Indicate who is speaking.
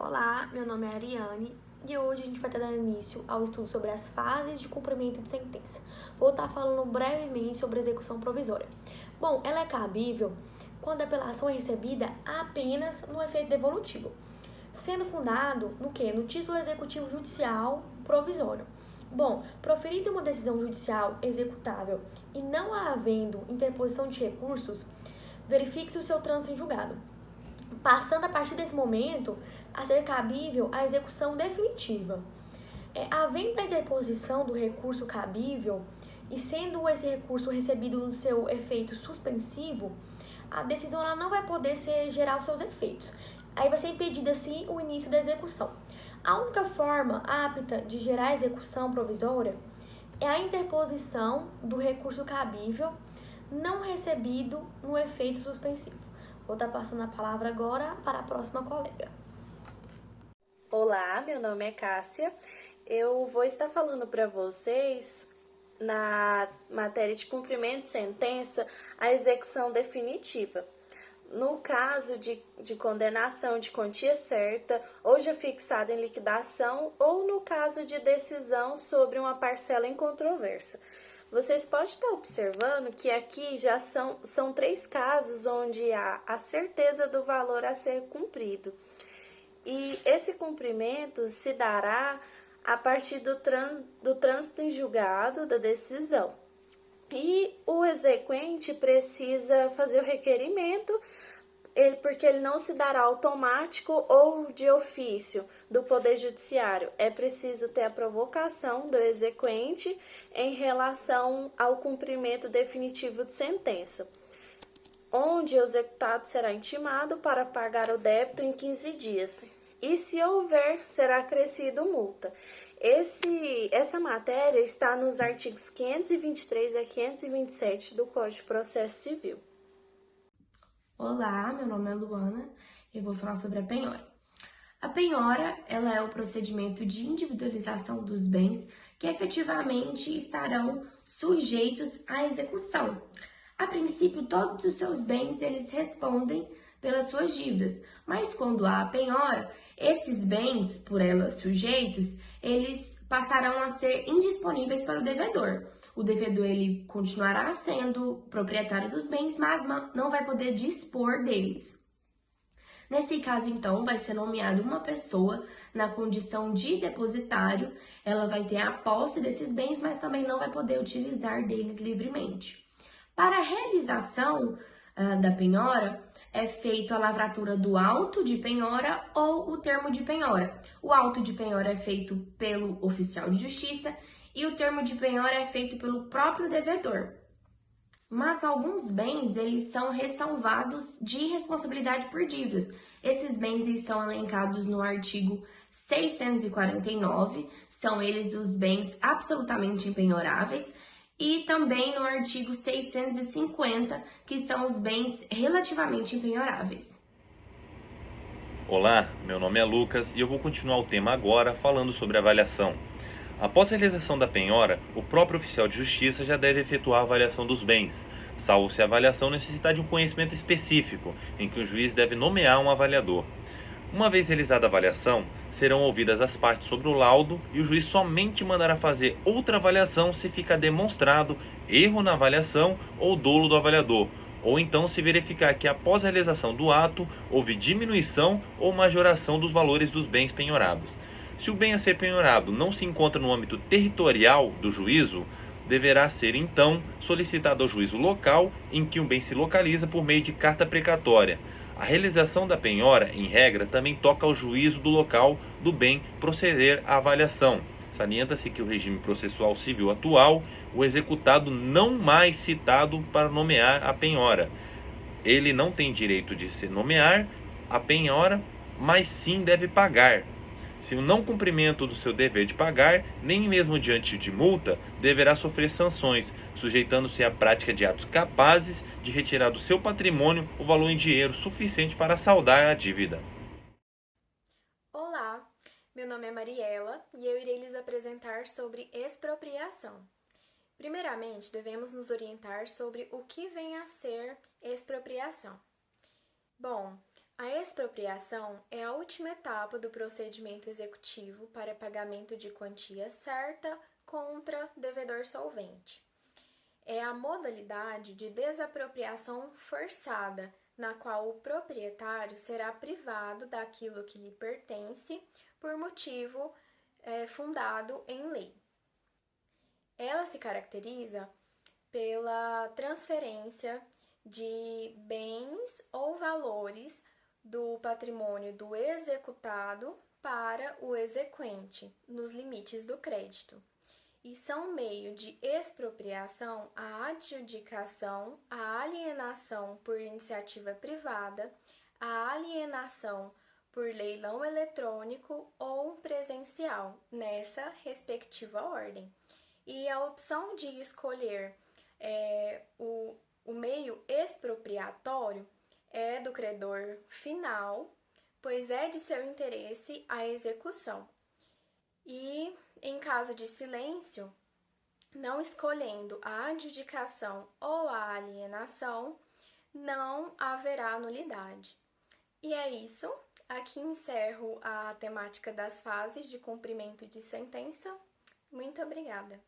Speaker 1: Olá, meu nome é Ariane e hoje a gente vai estar dando início ao estudo sobre as fases de cumprimento de sentença. Vou estar falando brevemente sobre a execução provisória. Bom, ela é cabível quando a apelação é recebida apenas no efeito devolutivo, sendo fundado no quê? No título executivo judicial provisório. Bom, proferida uma decisão judicial executável e não havendo interposição de recursos, verifique-se o seu trânsito em julgado, passando a partir desse momento a ser cabível a execução definitiva. Havendo a interposição do recurso cabível e sendo esse recurso recebido no seu efeito suspensivo, a decisão ela não vai poder gerar os seus efeitos. Aí vai ser impedido assim o início da execução. A única forma apta de gerar a execução provisória é a interposição do recurso cabível não recebido no efeito suspensivo. Vou estar passando a palavra agora para a próxima colega.
Speaker 2: Olá, meu nome é Cássia. Eu vou estar falando para vocês, na matéria de cumprimento de sentença, a execução definitiva. No caso de condenação de quantia certa, ou já fixada em liquidação, ou no caso de decisão sobre uma parcela em controvérsia. Vocês podem estar observando que aqui já são 3 casos onde há a certeza do valor a ser cumprido. E esse cumprimento se dará a partir do trânsito em julgado da decisão. E o exequente precisa fazer o requerimento, porque ele não se dará automático ou de ofício do Poder Judiciário. É preciso ter a provocação do exequente em relação ao cumprimento definitivo de sentença, onde o executado será intimado para pagar o débito em 15 dias. E se houver, será acrescido multa. Essa matéria está nos artigos 523 a 527 do Código de Processo Civil.
Speaker 3: Olá, meu nome é Luana, eu vou falar sobre a penhora. A penhora, ela é o procedimento de individualização dos bens que efetivamente estarão sujeitos à execução. A princípio, todos os seus bens, eles respondem pelas suas dívidas, mas quando há a penhora, esses bens, por ela sujeitos, eles passarão a ser indisponíveis para o devedor. O devedor ele continuará sendo proprietário dos bens, mas não vai poder dispor deles. Nesse caso, então, vai ser nomeada uma pessoa na condição de depositário, ela vai ter a posse desses bens, mas também não vai poder utilizar deles livremente. Para a realização da penhora, é feita a lavratura do auto de penhora ou o termo de penhora. O auto de penhora é feito pelo oficial de justiça e o termo de penhora é feito pelo próprio devedor. Mas alguns bens, eles são ressalvados de responsabilidade por dívidas. Esses bens estão elencados no artigo 649, são eles os bens absolutamente impenhoráveis, e também no artigo 650, que são os bens relativamente impenhoráveis.
Speaker 4: Olá, meu nome é Lucas e eu vou continuar o tema agora falando sobre avaliação. Após a realização da penhora, o próprio oficial de justiça já deve efetuar a avaliação dos bens, salvo se a avaliação necessitar de um conhecimento específico, em que o juiz deve nomear um avaliador. Uma vez realizada a avaliação, serão ouvidas as partes sobre o laudo e o juiz somente mandará fazer outra avaliação se ficar demonstrado erro na avaliação ou dolo do avaliador, ou então se verificar que após a realização do ato houve diminuição ou majoração dos valores dos bens penhorados. Se o bem a ser penhorado não se encontra no âmbito territorial do juízo, deverá ser então solicitado ao juízo local em que o bem se localiza por meio de carta precatória. A realização da penhora, em regra, também toca ao juízo do local do bem proceder à avaliação. Salienta-se que o regime processual civil atual, o executado não mais citado para nomear a penhora. Ele não tem direito de se nomear a penhora, mas sim deve pagar. Se o não cumprimento do seu dever de pagar, nem mesmo diante de multa, deverá sofrer sanções, sujeitando-se à prática de atos capazes de retirar do seu patrimônio o valor em dinheiro suficiente para saldar a dívida.
Speaker 1: Olá, meu nome é Mariela e eu irei lhes apresentar sobre expropriação. Primeiramente, devemos nos orientar sobre o que vem a ser expropriação. Bom,
Speaker 2: A expropriação é a última etapa do procedimento executivo para pagamento de quantia certa contra devedor solvente. É a modalidade de desapropriação forçada, na qual o proprietário será privado daquilo que lhe pertence por motivo fundado em lei. Ela se caracteriza pela transferência de bens ou valores do patrimônio do executado para o exequente, nos limites do crédito. E são meio de expropriação a adjudicação, a alienação por iniciativa privada, a alienação por leilão eletrônico ou presencial, nessa respectiva ordem. E a opção de escolher o meio expropriatório é do credor final, pois é de seu interesse a execução. E, em caso de silêncio, não escolhendo a adjudicação ou a alienação, não haverá nulidade. E é isso. Aqui encerro a temática das fases de cumprimento de sentença. Muito obrigada!